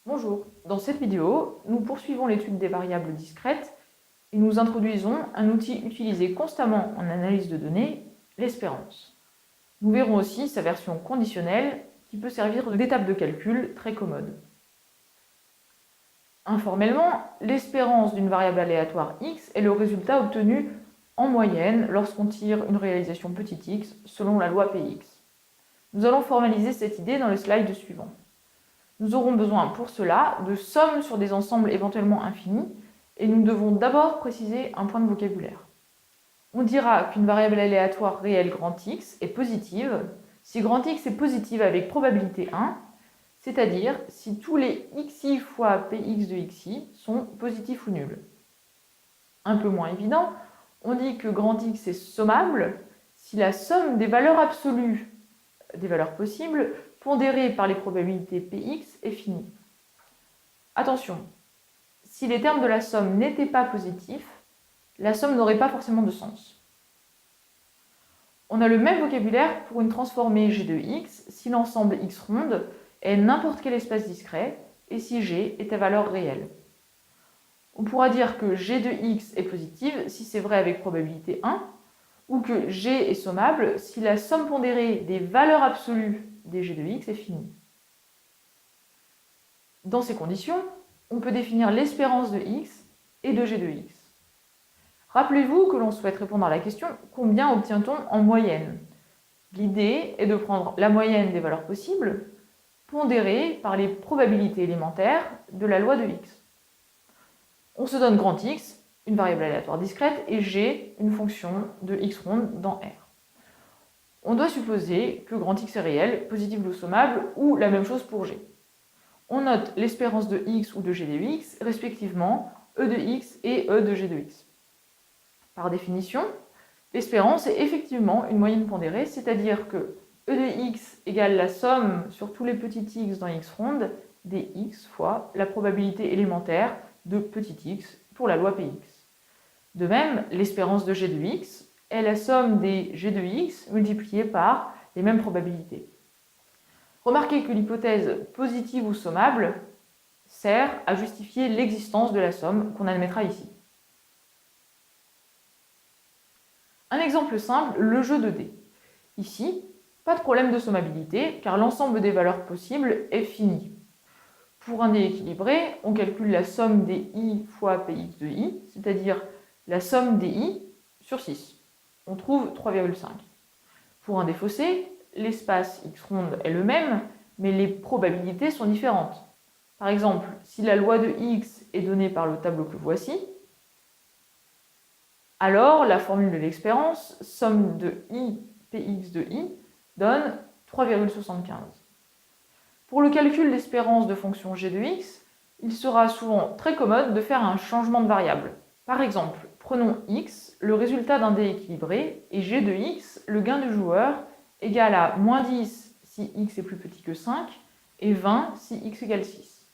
Bonjour, dans cette vidéo, nous poursuivons l'étude des variables discrètes et nous introduisons un outil utilisé constamment en analyse de données, l'espérance. Nous verrons aussi sa version conditionnelle qui peut servir d'étape de calcul très commode. Informellement, l'espérance d'une variable aléatoire x est le résultat obtenu en moyenne lorsqu'on tire une réalisation petit x selon la loi Px. Nous allons formaliser cette idée dans le slide suivant. Nous aurons besoin pour cela de sommes sur des ensembles éventuellement infinis et nous devons d'abord préciser un point de vocabulaire. On dira qu'une variable aléatoire réelle grand X est positive si grand X est positive avec probabilité 1, c'est-à-dire si tous les xi fois px de xi sont positifs ou nuls. Un peu moins évident, on dit que grand X est sommable si la somme des valeurs absolues des valeurs possibles pondérée par les probabilités px est finie. Attention, si les termes de la somme n'étaient pas positifs, la somme n'aurait pas forcément de sens. On a le même vocabulaire pour une transformée g de x si l'ensemble x ronde est n'importe quel espace discret et si g est à valeur réelle. On pourra dire que g de x est positive si c'est vrai avec probabilité 1, ou que g est sommable si la somme pondérée des valeurs absolues des g de x est finie. Dans ces conditions, on peut définir l'espérance de x et de g de x. Rappelez-vous que l'on souhaite répondre à la question « Combien obtient-on en moyenne ?» L'idée est de prendre la moyenne des valeurs possibles, pondérée par les probabilités élémentaires de la loi de x. On se donne grand X, une variable aléatoire discrète, et g, une fonction de x ronde dans R. On doit supposer que grand X est réel, positif ou sommable, ou la même chose pour g. On note l'espérance de x ou de g de x, respectivement e de x et e de g de x. Par définition, l'espérance est effectivement une moyenne pondérée, c'est-à-dire que e de x égale la somme sur tous les petits x dans x ronde des x fois la probabilité élémentaire de petit x pour la loi Px. De même, l'espérance de g de x est la somme des g de x multipliées par les mêmes probabilités. Remarquez que l'hypothèse positive ou sommable sert à justifier l'existence de la somme qu'on admettra ici. Un exemple simple, le jeu de dés. Ici, pas de problème de sommabilité car l'ensemble des valeurs possibles est fini. Pour un dé équilibré, on calcule la somme des i fois px de i, c'est-à-dire la somme des i sur 6. On trouve 3,5. Pour un dé faussé, l'espace x ronde est le même, mais les probabilités sont différentes. Par exemple, si la loi de x est donnée par le tableau que voici, alors la formule de l'expérience, somme de i px de i, donne 3,75. Pour le calcul d'espérance de fonction g de x, il sera souvent très commode de faire un changement de variable. Par exemple, prenons x, le résultat d'un dé équilibré, et g de x, le gain du joueur, égal à moins 10 si x est plus petit que 5, et 20 si x égale 6.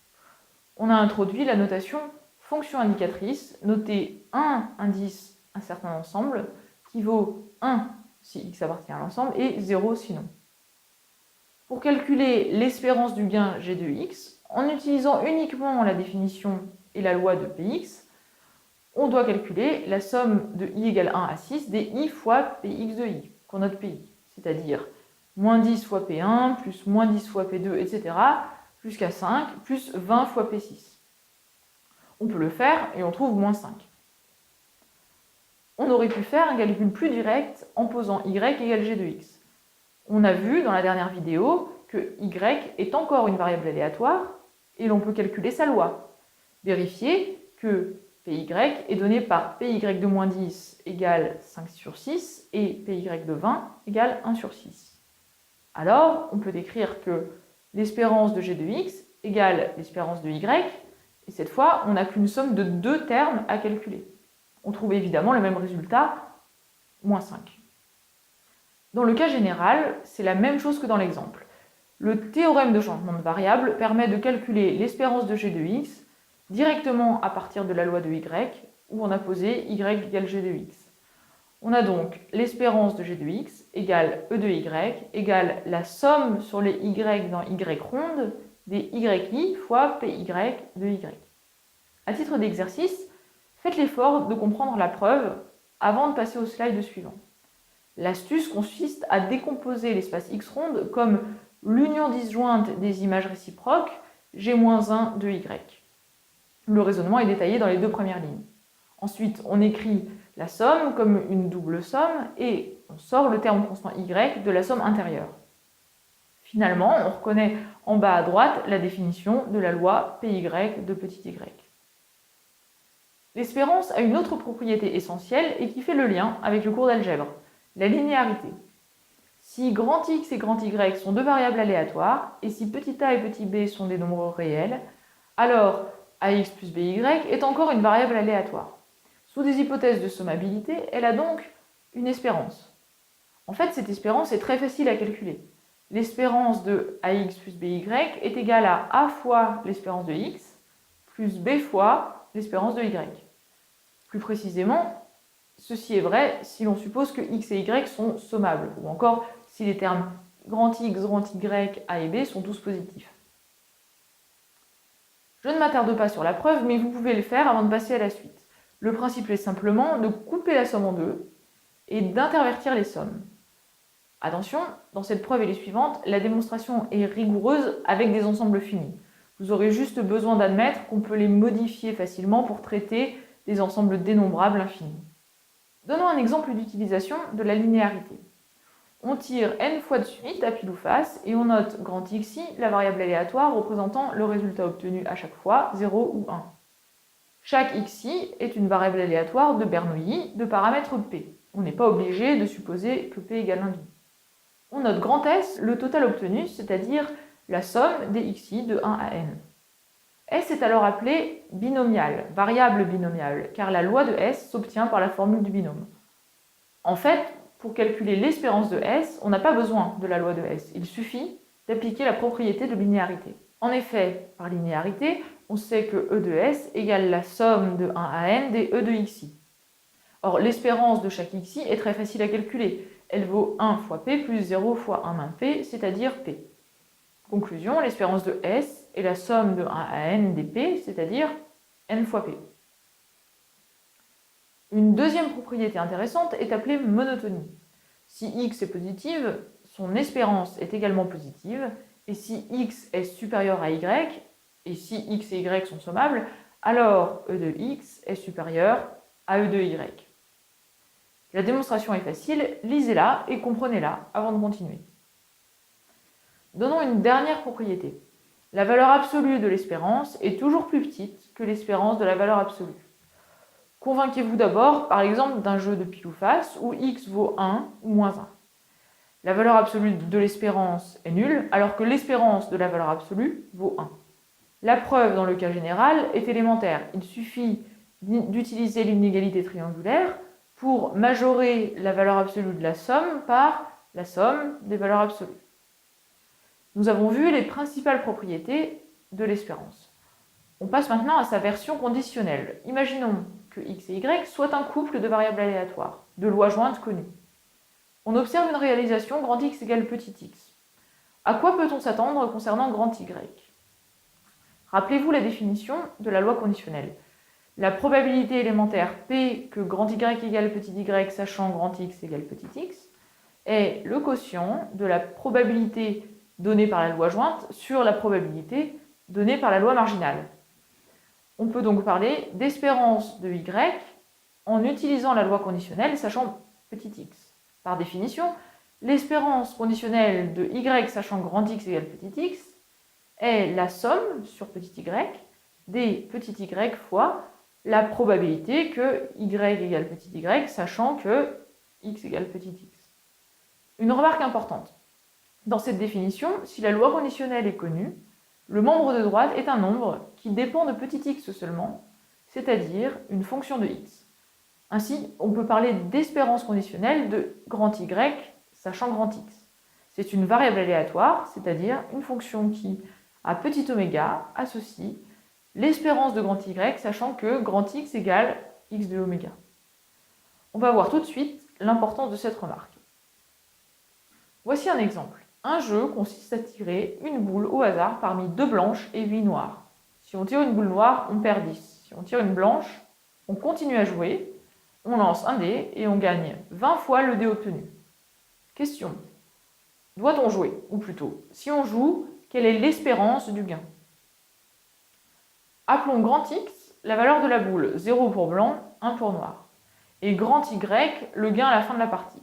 On a introduit la notation fonction indicatrice, notée 1 indice un certain ensemble, qui vaut 1 si x appartient à l'ensemble, et 0 sinon. Pour calculer l'espérance du gain g de x, en utilisant uniquement la définition et la loi de Px, on doit calculer la somme de i égale 1 à 6 des i fois px de i, qu'on note pi, c'est-à-dire moins 10 fois p1, plus moins 10 fois p2, etc., jusqu'à 5, plus 20 fois p6. On peut le faire et on trouve moins 5. On aurait pu faire un calcul plus direct en posant y égale g de x. On a vu dans la dernière vidéo que y est encore une variable aléatoire et l'on peut calculer sa loi. Vérifier que py est donné par py de moins 10 égale 5 sur 6 et py de 20 égale 1 sur 6. Alors, on peut écrire que l'espérance de g de x égale l'espérance de y, et cette fois, on n'a qu'une somme de deux termes à calculer. On trouve évidemment le même résultat, moins 5. Dans le cas général, c'est la même chose que dans l'exemple. Le théorème de changement de variable permet de calculer l'espérance de g de x directement à partir de la loi de y, où on a posé y égale g de x. On a donc l'espérance de g de x égale e de y égale la somme sur les y dans y ronde des yi fois py de y. À titre d'exercice, faites l'effort de comprendre la preuve avant de passer au slide suivant. L'astuce consiste à décomposer l'espace X ronde comme l'union disjointe des images réciproques G-1 de Y. Le raisonnement est détaillé dans les deux premières lignes. Ensuite, on écrit la somme comme une double somme et on sort le terme constant Y de la somme intérieure. Finalement, on reconnaît en bas à droite la définition de la loi PY de petit y. L'espérance a une autre propriété essentielle et qui fait le lien avec le cours d'algèbre, la linéarité. Si grand X et grand Y sont deux variables aléatoires, et si petit a et petit b sont des nombres réels, alors ax plus by est encore une variable aléatoire. Sous des hypothèses de sommabilité, elle a donc une espérance. En fait, cette espérance est très facile à calculer. L'espérance de ax plus by est égale à a fois l'espérance de x plus b fois l'espérance de y. Plus précisément, ceci est vrai si l'on suppose que x et y sont sommables, ou encore si les termes grand X, grand Y, a et b sont tous positifs. Je ne m'attarde pas sur la preuve, mais vous pouvez le faire avant de passer à la suite. Le principe est simplement de couper la somme en deux et d'intervertir les sommes. Attention, dans cette preuve et les suivantes, la démonstration est rigoureuse avec des ensembles finis. Vous aurez juste besoin d'admettre qu'on peut les modifier facilement pour traiter des ensembles dénombrables infinis. Donnons un exemple d'utilisation de la linéarité. On tire n fois de suite à pile ou face et on note grand xi, la variable aléatoire représentant le résultat obtenu à chaque fois, 0 ou 1. Chaque xi est une variable aléatoire de Bernoulli de paramètre p. On n'est pas obligé de supposer que p égale 1,5. On note grand S, le total obtenu, c'est-à-dire la somme des xi de 1 à n. S est alors appelé binomial, variable binomiale, car la loi de S s'obtient par la formule du binôme. En fait, pour calculer l'espérance de S, on n'a pas besoin de la loi de S, il suffit d'appliquer la propriété de linéarité. En effet, par linéarité, on sait que E de S égale la somme de 1 à n des E de xi. Or, l'espérance de chaque xi est très facile à calculer. Elle vaut 1 fois p plus 0 fois 1 moins p, c'est-à-dire p. Conclusion, l'espérance de S est la somme de 1 à n des p, c'est-à-dire n fois p. Une deuxième propriété intéressante est appelée monotonie. Si x est positive, son espérance est également positive, et si x est supérieur à y, et si x et y sont sommables, alors e de x est supérieur à e de y. La démonstration est facile, lisez-la et comprenez-la avant de continuer. Donnons une dernière propriété. La valeur absolue de l'espérance est toujours plus petite que l'espérance de la valeur absolue. Convainquez-vous d'abord, par exemple, d'un jeu de pile ou face où x vaut 1 ou moins 1. La valeur absolue de l'espérance est nulle, alors que l'espérance de la valeur absolue vaut 1. La preuve dans le cas général est élémentaire. Il suffit d'utiliser l'inégalité triangulaire pour majorer la valeur absolue de la somme par la somme des valeurs absolues. Nous avons vu les principales propriétés de l'espérance. On passe maintenant à sa version conditionnelle. Imaginons que x et y soient un couple de variables aléatoires, de lois jointes connues. On observe une réalisation grand X égale petit x. À quoi peut-on s'attendre concernant grand Y? Rappelez-vous la définition de la loi conditionnelle. La probabilité élémentaire P que grand Y égale petit y sachant grand X égale petit x est le quotient de la probabilité donnée par la loi jointe sur la probabilité donnée par la loi marginale. On peut donc parler d'espérance de y en utilisant la loi conditionnelle sachant petit x. Par définition, l'espérance conditionnelle de y sachant grand X égale petit x est la somme sur petit y des petit y fois la probabilité que y égale petit y sachant que x égale petit x. Une remarque importante. Dans cette définition, si la loi conditionnelle est connue, le membre de droite est un nombre qui dépend de petit x seulement, c'est-à-dire une fonction de x. Ainsi, on peut parler d'espérance conditionnelle de grand Y sachant grand X. C'est une variable aléatoire, c'est-à-dire une fonction qui, à petit oméga, associe l'espérance de grand Y sachant que grand X égale x de oméga. On va voir tout de suite l'importance de cette remarque. Voici un exemple. Un jeu consiste à tirer une boule au hasard parmi 2 blanches et 8 noires. Si on tire une boule noire, on perd 10. Si on tire une blanche, on continue à jouer, on lance un dé et on gagne 20 fois le dé obtenu. Question. Doit-on jouer? Ou plutôt, si on joue, quelle est l'espérance du gain? Appelons grand X la valeur de la boule, 0 pour blanc, 1 pour noir. Et grand Y le gain à la fin de la partie.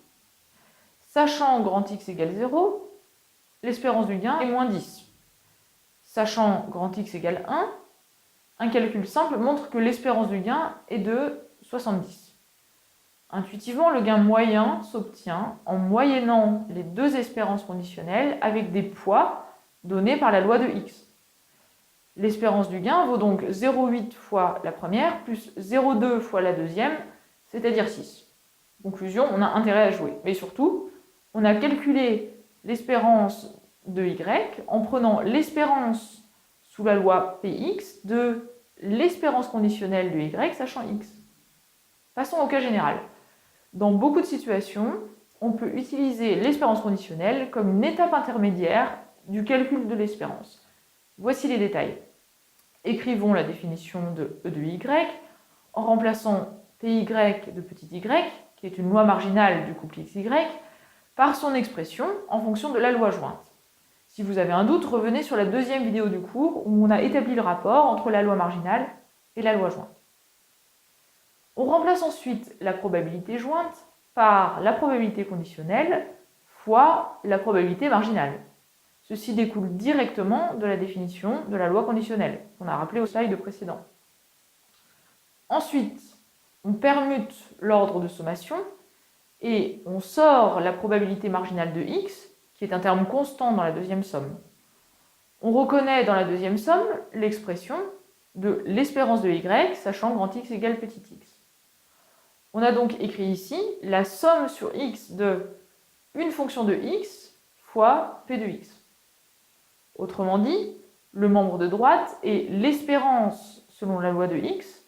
Sachant grand X égale 0, l'espérance du gain est moins 10. Sachant grand X égale 1, un calcul simple montre que l'espérance du gain est de 70. Intuitivement, le gain moyen s'obtient en moyennant les deux espérances conditionnelles avec des poids donnés par la loi de X. L'espérance du gain vaut donc 0,8 fois la première plus 0,2 fois la deuxième, c'est-à-dire 6. Conclusion, on a intérêt à jouer. Mais surtout, on a calculé l'espérance de Y en prenant l'espérance sous la loi Px de l'espérance conditionnelle de Y sachant X. Passons au cas général. Dans beaucoup de situations, on peut utiliser l'espérance conditionnelle comme une étape intermédiaire du calcul de l'espérance. Voici les détails. Écrivons la définition de E de Y en remplaçant Py de petit y, qui est une loi marginale du couple XY, par son expression en fonction de la loi jointe. Si vous avez un doute, revenez sur la deuxième vidéo du cours où on a établi le rapport entre la loi marginale et la loi jointe. On remplace ensuite la probabilité jointe par la probabilité conditionnelle fois la probabilité marginale. Ceci découle directement de la définition de la loi conditionnelle, qu'on a rappelé au slide précédent. Ensuite, on permute l'ordre de sommation et on sort la probabilité marginale de x, qui est un terme constant dans la deuxième somme. On reconnaît dans la deuxième somme l'expression de l'espérance de y, sachant grand X égale petit x. On a donc écrit ici la somme sur x de une fonction de x fois p de x. Autrement dit, le membre de droite est l'espérance, selon la loi de x,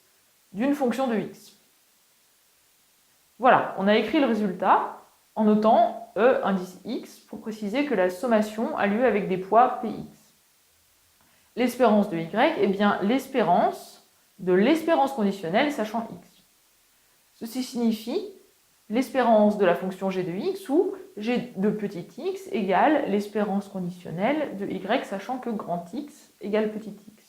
d'une fonction de x. Voilà, on a écrit le résultat en notant E indice x pour préciser que la sommation a lieu avec des poids px. L'espérance de y est bien l'espérance de l'espérance conditionnelle sachant x. Ceci signifie l'espérance de la fonction g de x où g de petit x égale l'espérance conditionnelle de y sachant que grand x égale petit x.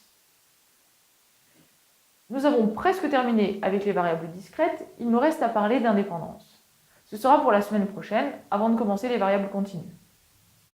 Nous avons presque terminé avec les variables discrètes, il nous reste à parler d'indépendance. Ce sera pour la semaine prochaine avant de commencer les variables continues.